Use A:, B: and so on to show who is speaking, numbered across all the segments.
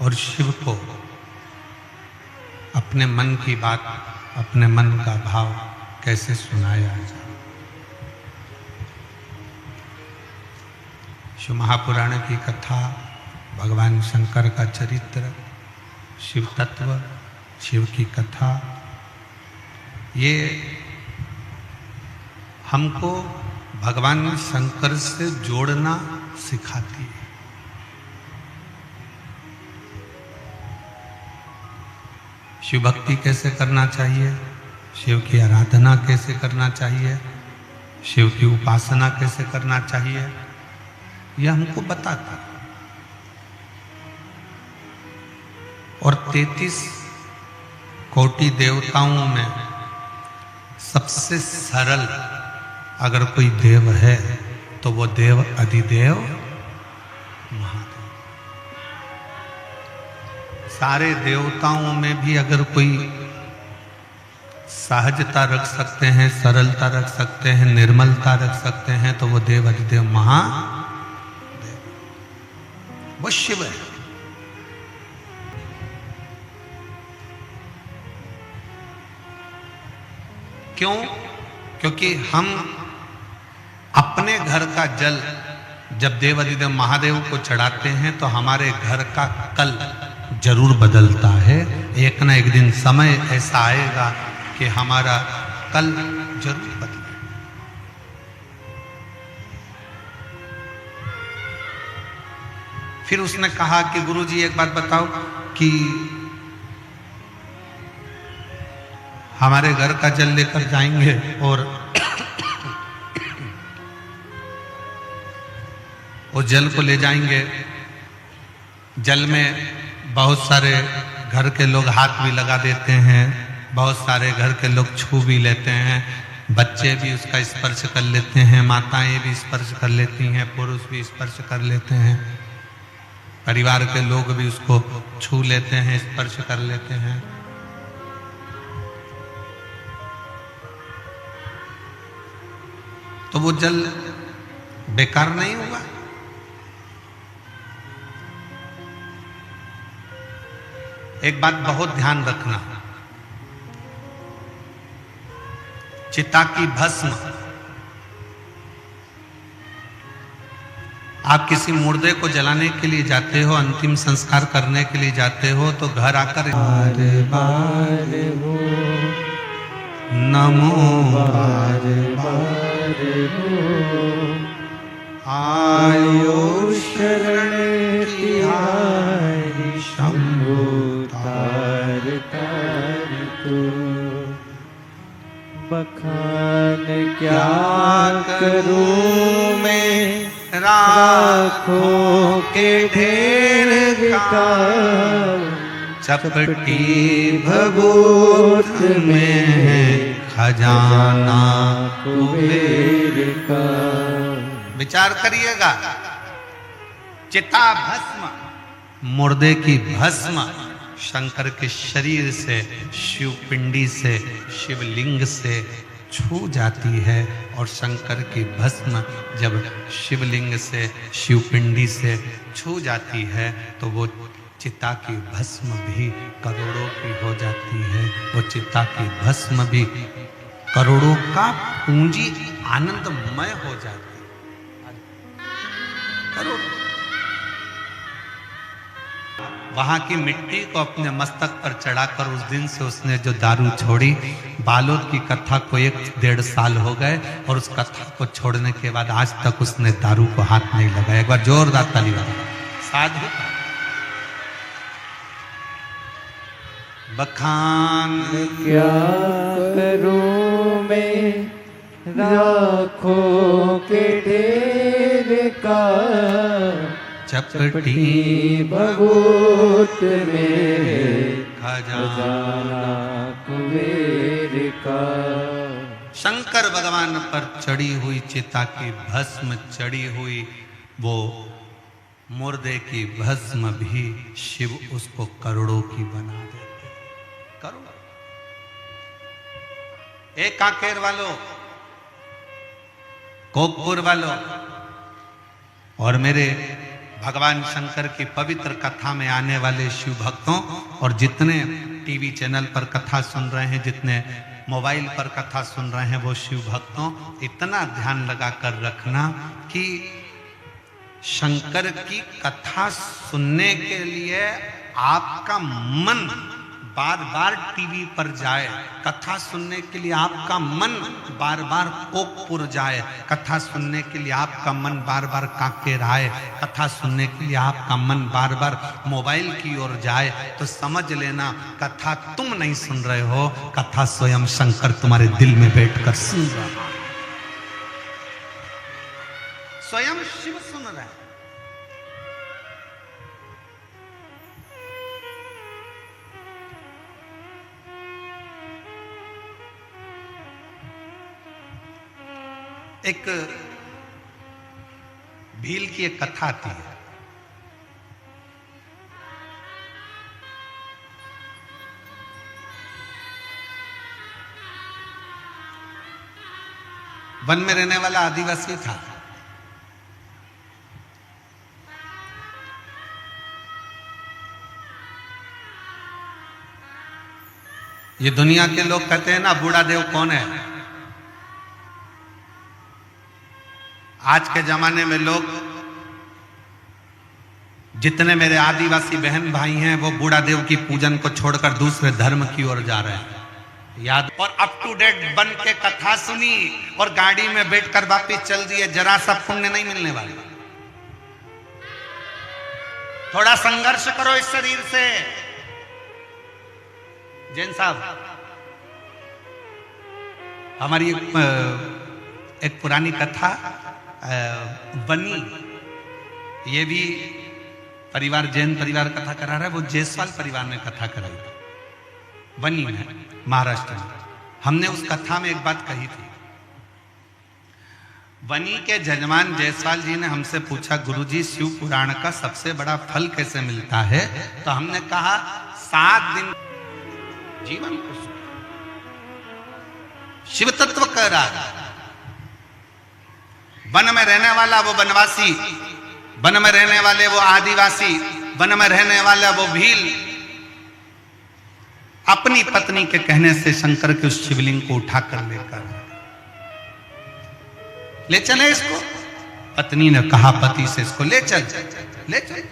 A: और शिव को अपने मन की बात, अपने मन का भाव कैसे सुनाया जाए। शिव महापुराण की कथा, भगवान शंकर का चरित्र, शिव तत्व, शिव की कथा, ये हमको भगवान शंकर से जोड़ना सिखाती है। शिव भक्ति कैसे करना चाहिए, शिव की आराधना कैसे करना चाहिए, शिव की उपासना कैसे करना चाहिए, यह हमको बताता। और 33 कोटि देवताओं में सबसे सरल अगर कोई देव है तो वो देव अधिदेव महादेव। सारे देवताओं में भी अगर कोई सहजता रख सकते हैं, सरलता रख सकते हैं, निर्मलता रख सकते हैं, तो वो देव अधिदेव महादेव, वो शिव है। क्यों? क्योंकि हम अपने घर का जल जब देव अधिदेव महादेव को चढ़ाते हैं तो हमारे घर का कल जरूर बदलता है। एक ना एक दिन समय ऐसा आएगा कि हमारा कल जरूर बदलेगा। फिर उसने कहा कि गुरुजी एक बात बताओ कि हमारे घर का जल लेकर जाएंगे और वो जल को ले जाएंगे, जल में बहुत सारे घर के लोग हाथ भी लगा देते हैं, बहुत सारे घर के लोग छू भी लेते हैं, बच्चे भी उसका स्पर्श कर लेते हैं, माताएं भी स्पर्श कर लेती हैं, पुरुष भी स्पर्श कर लेते हैं, परिवार के लोग भी उसको छू लेते हैं, स्पर्श कर लेते हैं। तो वो जल बेकार नहीं हुआ। एक बात बहुत ध्यान रखना, चिता की भस्म आप किसी मुर्दे को जलाने के लिए जाते हो, अंतिम संस्कार करने के लिए जाते हो, तो घर आकर बार बार हो नमो, बार बार हो आयो शरण तिहारी शंभु तार तार तो।
B: बखान क्या करूं मैं
A: राखों के ढेर का, चपटी भभूत में है खजाना कुबेर का। विचार करिएगा, चिता भस्म, मुर्दे की भस्म शंकर के शरीर से, शिव पिंडी से, शिवलिंग से छू जाती है, और शंकर की भस्म जब शिवलिंग से, शिवपिंडी से छू जाती है तो वो चिता की भस्म भी करोड़ों की हो जाती है। वो चिता की भस्म भी करोड़ों का पूंजी आनंदमय हो जाती है। करोड़ों। वहां की मिट्टी को अपने मस्तक पर चढ़ाकर उस दिन से उसने जो दारू छोड़ी, बालोद की कथा को 1-1.5 साल हो गए, और उस कथा को छोड़ने के बाद आज तक उसने दारू को हाथ नहीं लगाया। एक बार जोरदार ताली बजाओ। साधु बखान
B: क्या करूं मैं राखों के ढेर का,
A: चपटी
B: भभूत में
A: खजाना
B: कुबेर का।
A: शंकर भगवान पर चढ़ी हुई चिता की भस्म, चढ़ी हुई वो मुर्दे की भस्म भी शिव उसको करोड़ों की बना देते। करोड़। एक कांकेर वालों, कोकपुर वालों और मेरे भगवान शंकर की पवित्र कथा में आने वाले शिव भक्तों और जितने टीवी चैनल पर कथा सुन रहे हैं, जितने मोबाइल पर कथा सुन रहे हैं, वो शिव भक्तों इतना ध्यान लगा कर रखना कि शंकर की कथा सुनने के लिए आपका मन बार बार टीवी पर जाए, कथा सुनने के लिए आपका मन बार बार कोकपुर जाए, कथा सुनने के लिए आपका मन बार बार कांकेर आए, कथा सुनने के लिए आपका मन बार बार मोबाइल की ओर जाए, तो समझ लेना कथा तुम नहीं सुन रहे हो, कथा स्वयं शंकर तुम्हारे दिल में बैठकर सुन रहा है। स्वयं शिव सुन रहा है। एक भील की एक कथा आती है। वन में रहने वाला आदिवासी था। ये दुनिया के लोग कहते हैं ना, बूढ़ा देव कौन है। आज के जमाने में लोग, जितने मेरे आदिवासी बहन भाई हैं, वो बूढ़ा देव की पूजन को छोड़कर दूसरे धर्म की ओर जा रहे हैं। याद और अप टू डेट बन के कथा सुनी और गाड़ी में बैठकर वापिस चल दिए, जरा सा पुण्य नहीं मिलने वाला। थोड़ा संघर्ष करो इस शरीर से। जैन साहब, हमारी एक पुरानी कथा बनी, ये भी परिवार जैन परिवार कथा करा रहा है, वो जायसवाल परिवार ने कथा कराई बनी में, महाराष्ट्र में। हमने उस कथा में एक बात कही थी। बनी के जजमान जायसवाल जी ने हमसे पूछा, गुरुजी शिव पुराण का सबसे बड़ा फल कैसे मिलता है? तो हमने कहा 7 दिन जीवन को शिव तत्व कह रहा है। वन में रहने वाला वो बनवासी, वन में रहने वाले वो आदिवासी, वन में रहने वाला वो भील, अपनी पत्नी के कहने से शंकर के उस शिवलिंग को उठाकर ले चले इसको। पत्नी ने कहा पति से, इसको ले चल, ले चल।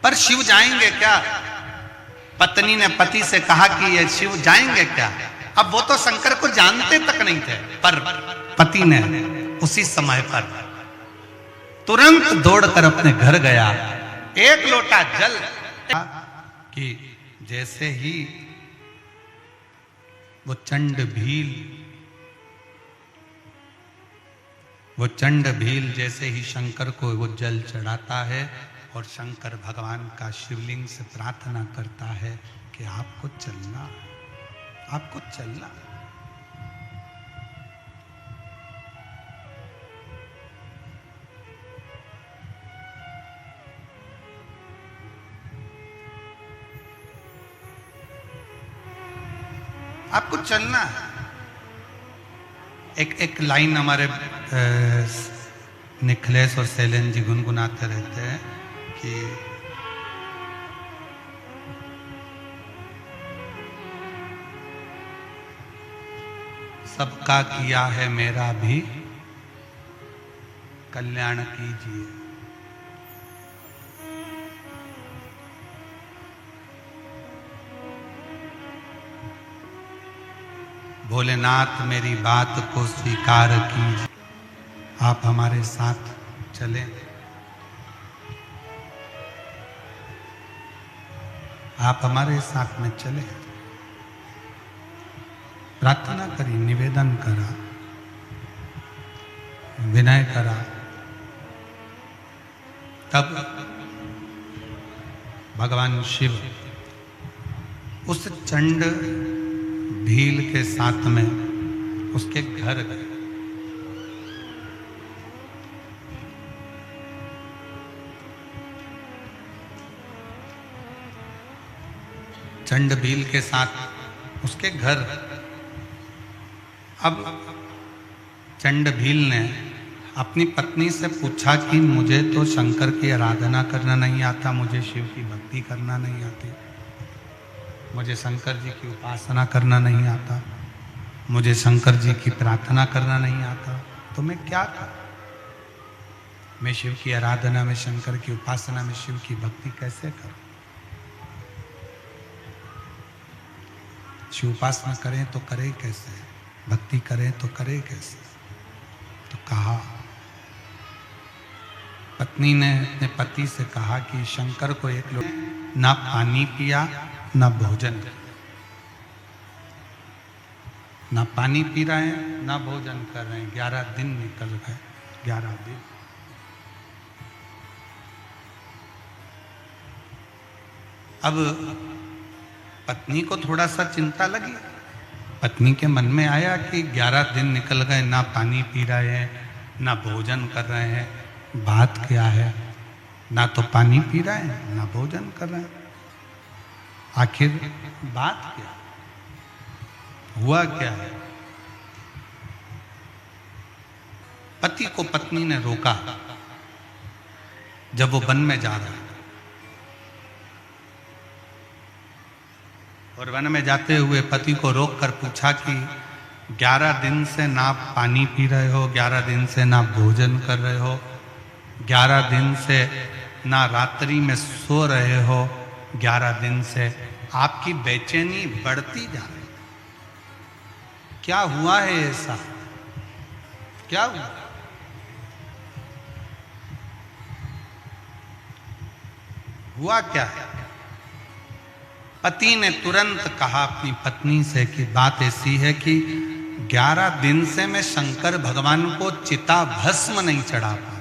A: पर शिव जाएंगे क्या? पत्नी ने पति से कहा कि ये शिव जाएंगे क्या? अब वो तो शंकर को जानते तक नहीं थे, पर पति ने उसी समय पर तुरंत दौड़कर अपने घर गया, एक लोटा जल कि जैसे ही वो चंड भील जैसे ही शंकर को वो जल चढ़ाता है और शंकर भगवान का शिवलिंग से प्रार्थना करता है कि आपको चलना, आपको चलना। आपको चलना है। एक लाइन हमारे निखिलेश और शैलेंद्र जी गुनगुनाते रहते हैं कि सबका किया है मेरा भी कल्याण कीजिए। भोलेनाथ मेरी बात को स्वीकार कीजिए। आप हमारे साथ चलें, आप हमारे साथ में चले। प्रार्थना करी, निवेदन करा, विनय करा, तब भगवान शिव उस चंड भील के साथ में उसके घर गए। चंड भील के साथ उसके घर। अब चंड भील ने अपनी पत्नी से पूछा कि मुझे तो शंकर की आराधना करना नहीं आता, मुझे शिव की भक्ति करना नहीं आती, मुझे शंकर जी की उपासना करना नहीं आता, मुझे शंकर जी की प्रार्थना करना नहीं आता, तो मैं क्या करूं? मैं शिव की आराधना में, शंकर की उपासना में, शिव की भक्ति कैसे करूं? शिव उपासना करें तो करें कैसे, भक्ति करें तो करें कैसे? तो कहा, पत्नी ने अपने पति से कहा कि शंकर को एक लोग ना पानी पिया ना भोजन, ना पानी पी रहे हैं ना भोजन कर रहे हैं, 11 दिन निकल गए, 11 दिन। अब पत्नी को थोड़ा सा चिंता लगी। पत्नी के मन में आया कि 11 दिन निकल गए, ना पानी पी रहे हैं ना भोजन कर रहे हैं, बात क्या है? ना तो पानी पी रहे हैं ना भोजन कर रहे हैं, आखिर बात क्या, हुआ क्या है? पति को पत्नी ने रोका जब वो वन में जा रहा है, और वन में जाते हुए पति को रोककर पूछा कि 11 दिन से ना पानी पी रहे हो, 11 दिन से ना भोजन कर रहे हो, 11 दिन से ना रात्रि में सो रहे हो, 11 दिन से आपकी बेचैनी बढ़ती जा रही, क्या हुआ है ऐसा? क्या हुआ? हुआ क्या है? पति ने तुरंत कहा अपनी पत्नी से कि बात ऐसी है कि 11 दिन से मैं शंकर भगवान को चिता भस्म नहीं चढ़ा पा रहा।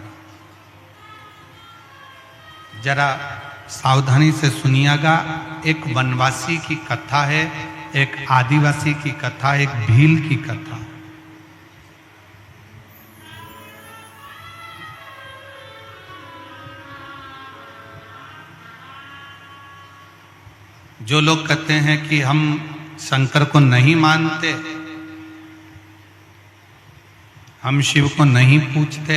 A: जरा सावधानी से सुनिएगा, एक वनवासी की कथा है, एक आदिवासी की कथा, एक भील की कथा। जो लोग कहते हैं कि हम शंकर को नहीं मानते, हम शिव को नहीं पूजते,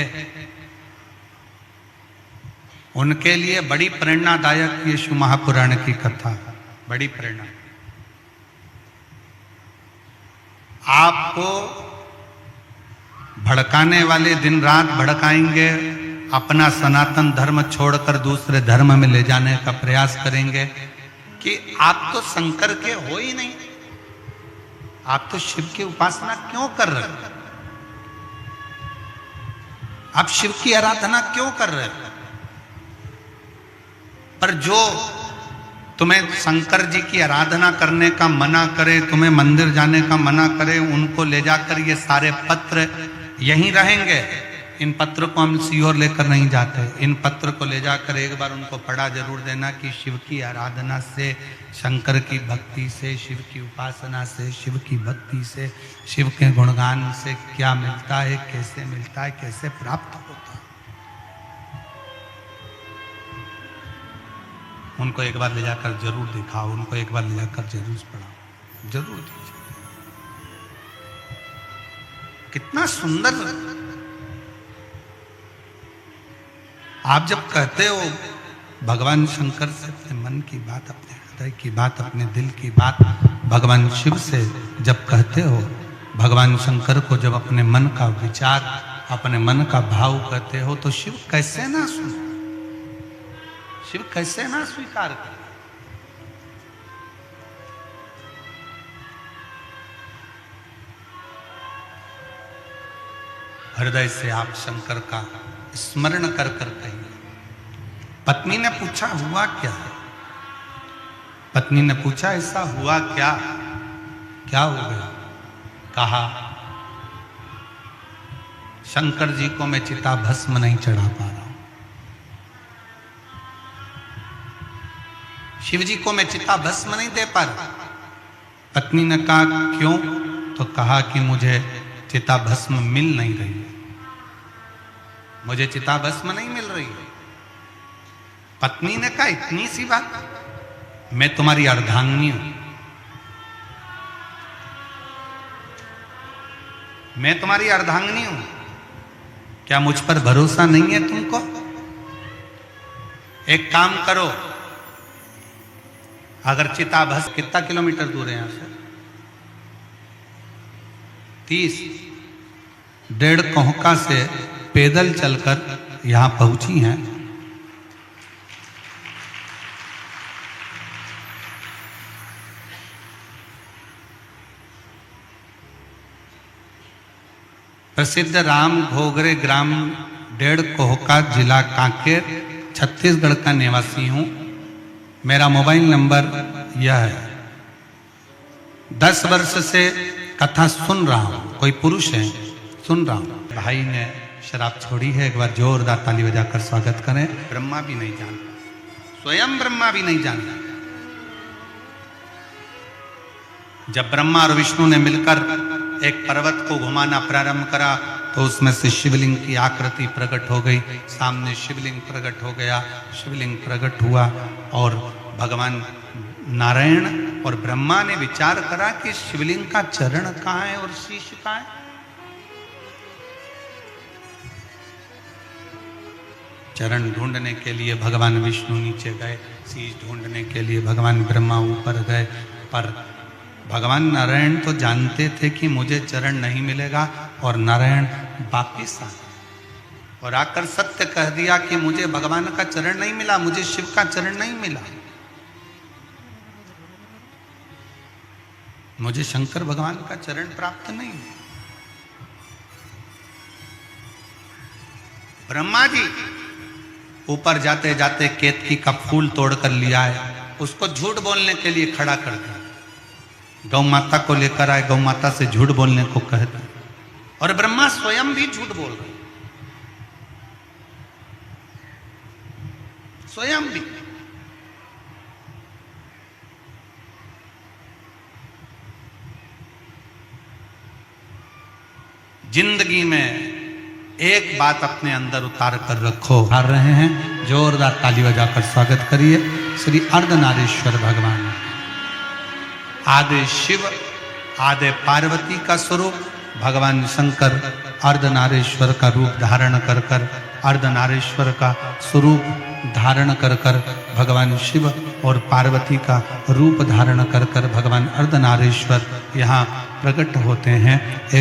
A: उनके लिए बड़ी प्रेरणादायक ये शिव महापुराण की कथा, बड़ी प्रेरणा। आपको भड़काने वाले दिन रात भड़काएंगे, अपना सनातन धर्म छोड़कर दूसरे धर्म में ले जाने का प्रयास करेंगे कि आप तो शंकर के हो ही नहीं, आप तो शिव की उपासना क्यों कर रहे हो, आप शिव की आराधना क्यों कर रहे हो? पर जो तुम्हें शंकर जी की आराधना करने का मना करे, तुम्हें मंदिर जाने का मना करे, उनको ले जाकर ये सारे पत्र यहीं रहेंगे। इन पत्र को हम सीओर लेकर नहीं जाते, इन पत्र को ले जाकर एक बार उनको पढ़ा जरूर देना कि शिव की आराधना से, शंकर की भक्ति से, शिव की उपासना से, शिव की भक्ति से, शिव के गुणगान से क्या मिलता है, कैसे मिलता है, कैसे प्राप्त होता है। उनको एक बार ले जाकर जरूर दिखाओ, उनको एक बार ले जाकर जरूर पढ़ाओ, जरूर दीजिए। कितना सुंदर। आप जब कहते हो भगवान शंकर से अपने मन की बात, अपने हृदय की बात, अपने दिल की बात भगवान शिव से जब कहते हो, भगवान शंकर को जब अपने मन का विचार, अपने मन का भाव कहते हो, तो शिव कैसे ना सुने, शिव कैसे ना स्वीकार करे। हृदय से आप शंकर का स्मरण कर कर कहिए। पत्नी ने पूछा हुआ क्या है? पत्नी ने पूछा ऐसा हुआ क्या, क्या हो गया? कहा शंकर जी को मैं चिता भस्म नहीं चढ़ा पा रहा हूं, शिव जी को मैं चिता भस्म नहीं दे पा रहा। पत्नी ने कहा क्यों? तो कहा कि मुझे चिता भस्म मिल नहीं रही है, मुझे चिता भस्म नहीं मिल रही है। पत्नी ने कहा इतनी सी बात, मैं तुम्हारी अर्धांगिनी हूं, मैं तुम्हारी अर्धांगिनी हूं, क्या मुझ पर भरोसा नहीं है तुमको? एक काम करो, अगर चिता भस्म, कितना किलोमीटर दूर है यहां से? 30, 1.5 कोहका से पैदल चलकर यहां पहुंची हैं। प्रसिद्ध राम घोगरे ग्राम 1.5 कोहका, जिला कांकेर, छत्तीसगढ़ का निवासी हूं। मेरा मोबाइल नंबर यह है। 10 वर्ष से कथा सुन रहा हूं, कोई पुरुष है, सुन रहा हूं। भाई ने शराब छोड़ी है, एक बार जोरदार ताली बजाकर स्वागत करें। ब्रह्मा भी नहीं जानता, स्वयं ब्रह्मा भी नहीं जानता। जब ब्रह्मा और विष्णु ने मिलकर एक पर्वत को घुमाना प्रारंभ करा तो उसमें से शिवलिंग की आकृति प्रकट हो गई। सामने शिवलिंग प्रकट हो गया, शिवलिंग प्रकट हुआ और भगवान नारायण और ब्रह्मा ने विचार करा कि शिवलिंग का चरण कहाँ है और शीश कहाँ है। चरण ढूंढने के लिए भगवान विष्णु नीचे गए, शीश ढूंढने के लिए भगवान ब्रह्मा ऊपर गए। पर भगवान नारायण तो जानते थे कि मुझे चरण नहीं मिलेगा और नारायण वापिस आ और आकर सत्य कह दिया कि मुझे भगवान का चरण नहीं मिला, मुझे शिव का चरण नहीं मिला, मुझे शंकर भगवान का चरण प्राप्त नहीं। ब्रह्मा जी ऊपर जाते जाते केतकी का फूल तोड़कर लिया है, उसको झूठ बोलने के लिए खड़ा कर दिया। गौ माता को लेकर आए, गौ माता से झूठ बोलने को कहते, और ब्रह्मा स्वयं भी झूठ बोल रहे, स्वयं भी। जिंदगी में एक बात अपने अंदर उतार कर रखो। हार रहे हैं, जोरदार ताली बजाकर स्वागत करिए श्री अर्धनारीश्वर भगवान। आदि शिव, आदि पार्वती का स्वरूप भगवान शंकर अर्धनारीश्वर का रूप धारण कर कर, अर्धनारीश्वर का स्वरूप धारण कर कर भगवान शिव और पार्वती का रूप धारण कर कर भगवान अर्धनारीश्वर यहाँ प्रकट होते हैं। एक